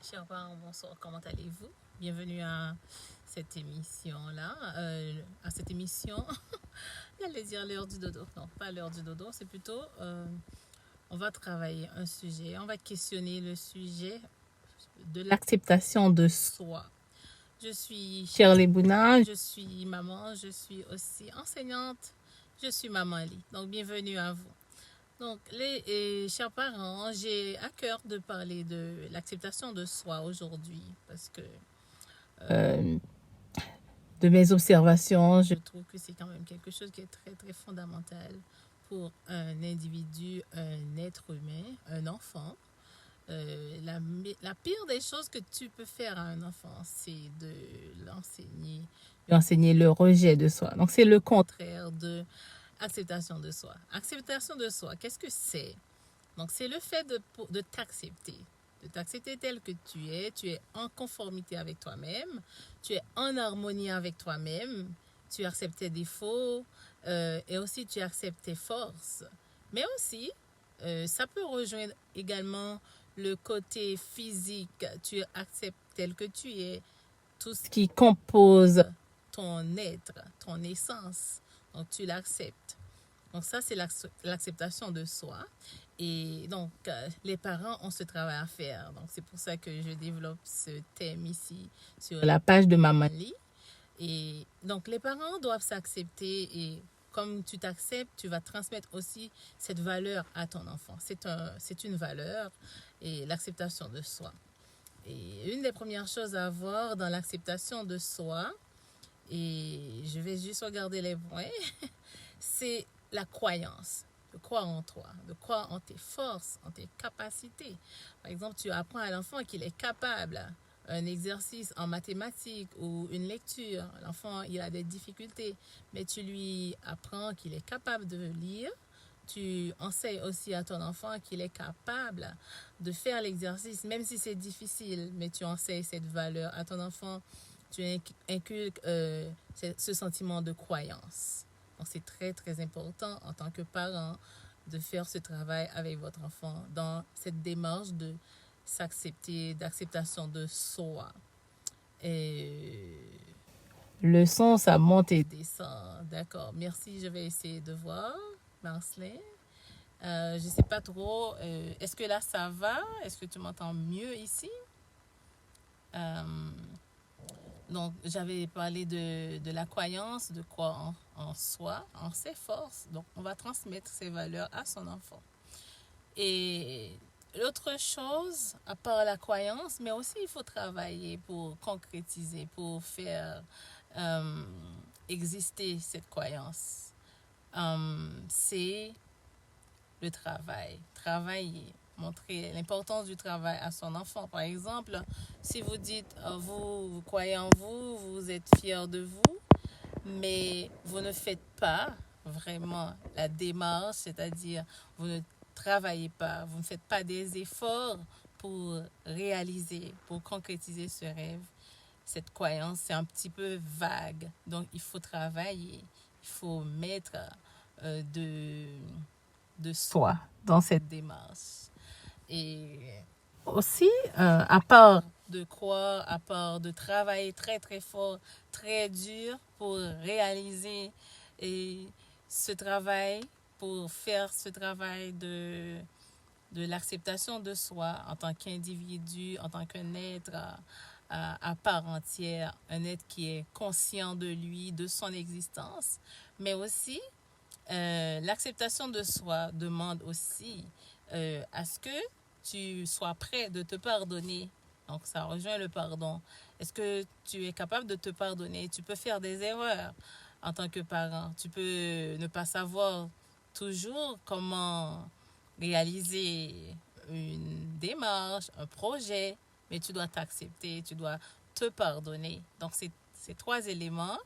Chers parents, bonsoir, comment allez-vous? Bienvenue à cette émission-là, à cette émission, j'allais dire l'heure du dodo. Non, pas l'heure du dodo, c'est plutôt, on va travailler un sujet, on va questionner le sujet de l'acceptation de soi. Je suis Shirley Bouna, je suis maman, je suis aussi enseignante, je suis Maman Lee. Donc, bienvenue à vous. Donc, chers parents, j'ai à cœur de parler de l'acceptation de soi aujourd'hui parce que de mes observations, je trouve que c'est quand même quelque chose qui est très, très fondamental pour un individu, un être humain, un enfant. La pire des choses que tu peux faire à un enfant, c'est de lui enseigner le rejet de soi. Donc, c'est le contraire de acceptation de soi. Acceptation de soi, qu'est-ce que c'est? Donc, c'est le fait de t'accepter tel que tu es en conformité avec toi-même, tu es en harmonie avec toi-même, tu acceptes tes défauts et aussi tu acceptes tes forces. Mais aussi, ça peut rejoindre également le côté physique, tu acceptes tel que tu es, tout ce qui compose ton être, ton essence, donc tu l'acceptes. Donc ça, c'est l'acceptation de soi. Et donc, les parents ont ce travail à faire. Donc, c'est pour ça que je développe ce thème ici sur la page de Maman Lee. Et donc, les parents doivent s'accepter et comme tu t'acceptes, tu vas transmettre aussi cette valeur à ton enfant. C'est une valeur et l'acceptation de soi. Et une des premières choses à voir dans l'acceptation de soi, et je vais juste regarder les points, c'est la croyance. De croire en toi, de croire en tes forces, en tes capacités. Par exemple, tu apprends à l'enfant qu'il est capable un exercice en mathématiques ou une lecture. L'enfant, il a des difficultés, mais tu lui apprends qu'il est capable de lire. Tu enseignes aussi à ton enfant qu'il est capable de faire l'exercice, même si c'est difficile, mais tu enseignes cette valeur à ton enfant. Tu inculques ce sentiment de croyance. Donc, c'est très, très important en tant que parent de faire ce travail avec votre enfant dans cette démarche de s'accepter, d'acceptation de soi. Et le son, ça monte et descend. D'accord. Merci. Je vais essayer de voir. Marceline. Je ne sais pas trop. Est-ce que là, ça va? Est-ce que tu m'entends mieux ici? Donc, j'avais parlé de la croyance, de croire en soi, en ses forces. Donc, on va transmettre ces valeurs à son enfant. Et l'autre chose, à part la croyance, mais aussi il faut travailler pour concrétiser, pour faire exister cette croyance. C'est le travail. Travailler, montrer l'importance du travail à son enfant. Par exemple, si vous dites, vous croyez en vous, vous êtes fier de vous, mais vous ne faites pas vraiment la démarche, c'est-à-dire vous ne travaillez pas, vous ne faites pas des efforts pour réaliser, pour concrétiser ce rêve. Cette croyance, c'est un petit peu vague. Donc, il faut travailler, il faut mettre de soi dans cette démarche. Et aussi, à part de croire, à part de travailler très très fort, très dur pour réaliser et ce travail, pour faire ce travail de l'acceptation de soi en tant qu'individu, en tant qu'un être à part entière, un être qui est conscient de lui, de son existence, mais aussi l'acceptation de soi demande aussi à ce que tu sois prêt de te pardonner. Donc, ça rejoint le pardon. Est-ce que tu es capable de te pardonner? Tu peux faire des erreurs en tant que parent. Tu peux ne pas savoir toujours comment réaliser une démarche, un projet, mais tu dois t'accepter, tu dois te pardonner. Donc, ces trois éléments,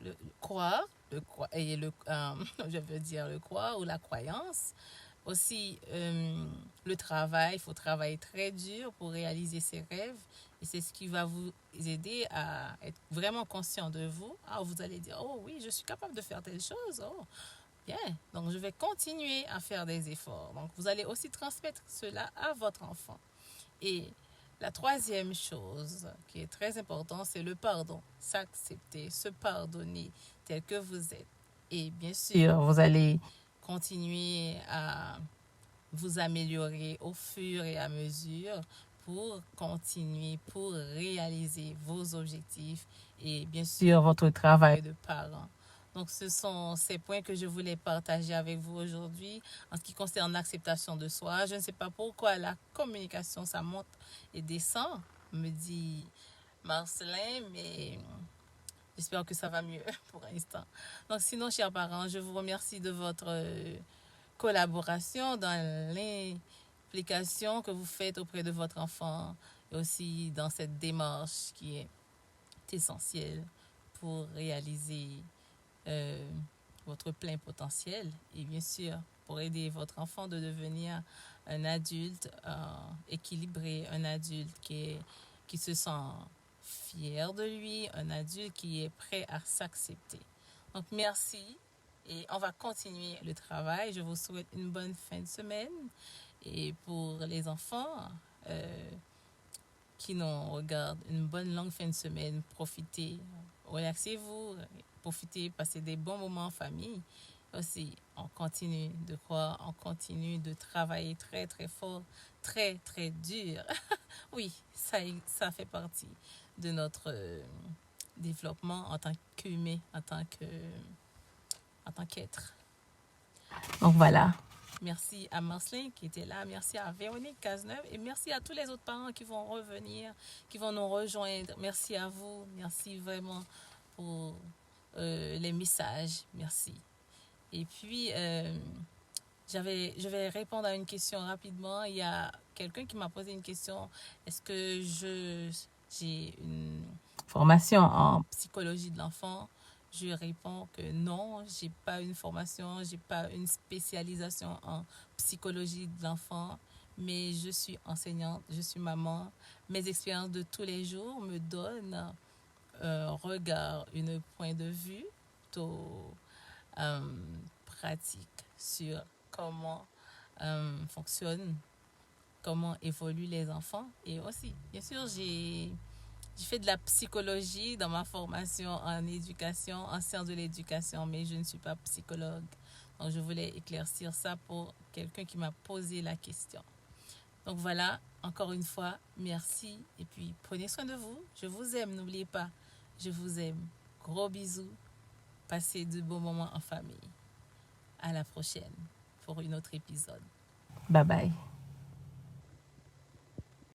le croire, et je veux dire le croire ou la croyance. Aussi, le travail, il faut travailler très dur pour réaliser ses rêves. Et c'est ce qui va vous aider à être vraiment conscient de vous. Ah, vous allez dire, oh oui, je suis capable de faire telle chose. Oh, bien. Donc, je vais continuer à faire des efforts. Donc, vous allez aussi transmettre cela à votre enfant. Et La troisième chose qui est très importante, c'est le pardon. S'accepter, se pardonner tel que vous êtes. Et bien sûr, vous allez continuer à vous améliorer au fur et à mesure pour continuer, pour réaliser vos objectifs et bien sûr votre travail de parent. Donc, ce sont ces points que je voulais partager avec vous aujourd'hui en ce qui concerne l'acceptation de soi. Je ne sais pas pourquoi la communication, ça monte et descend, me dit Marcelin, mais j'espère que ça va mieux pour l'instant. Donc, sinon, chers parents, je vous remercie de votre collaboration dans l'implication que vous faites auprès de votre enfant et aussi dans cette démarche qui est essentielle pour réaliser euh, votre plein potentiel et bien sûr pour aider votre enfant de devenir un adulte équilibré, un adulte qui se sent fier de lui, un adulte qui est prêt à s'accepter. Donc merci et on va continuer le travail. Je vous souhaite une bonne fin de semaine et pour les enfants qui nous regardent, une bonne longue fin de semaine. Profitez, relaxez-vous, profitez, passez des bons moments en famille. Aussi, on continue de croire, on continue de travailler très très fort, très très dur. Oui, ça fait partie de notre développement en tant qu'humain, en tant qu'être. Donc voilà. Merci à Marceline qui était là, merci à Véronique Cazeneuve et merci à tous les autres parents qui vont revenir, qui vont nous rejoindre. Merci à vous, merci vraiment pour les messages, merci. Et puis, je vais répondre à une question rapidement. Il y a quelqu'un qui m'a posé une question. Est-ce que j'ai une formation en psychologie de l'enfant? Je réponds que non, j'ai pas une formation, j'ai pas une spécialisation en psychologie de l'enfant, mais je suis enseignante, je suis maman. Mes expériences de tous les jours me donnent un regard, un point de vue plutôt pratique sur comment fonctionne, comment évoluent les enfants. Et aussi, bien sûr, j'ai fait de la psychologie dans ma formation en éducation, en sciences de l'éducation, mais je ne suis pas psychologue. Donc, je voulais éclaircir ça pour quelqu'un qui m'a posé la question. Donc, voilà, encore une fois, merci. Et puis, prenez soin de vous. Je vous aime, n'oubliez pas. Je vous aime. Gros bisous. Passez de beaux moments en famille. À la prochaine pour un autre épisode. Bye bye.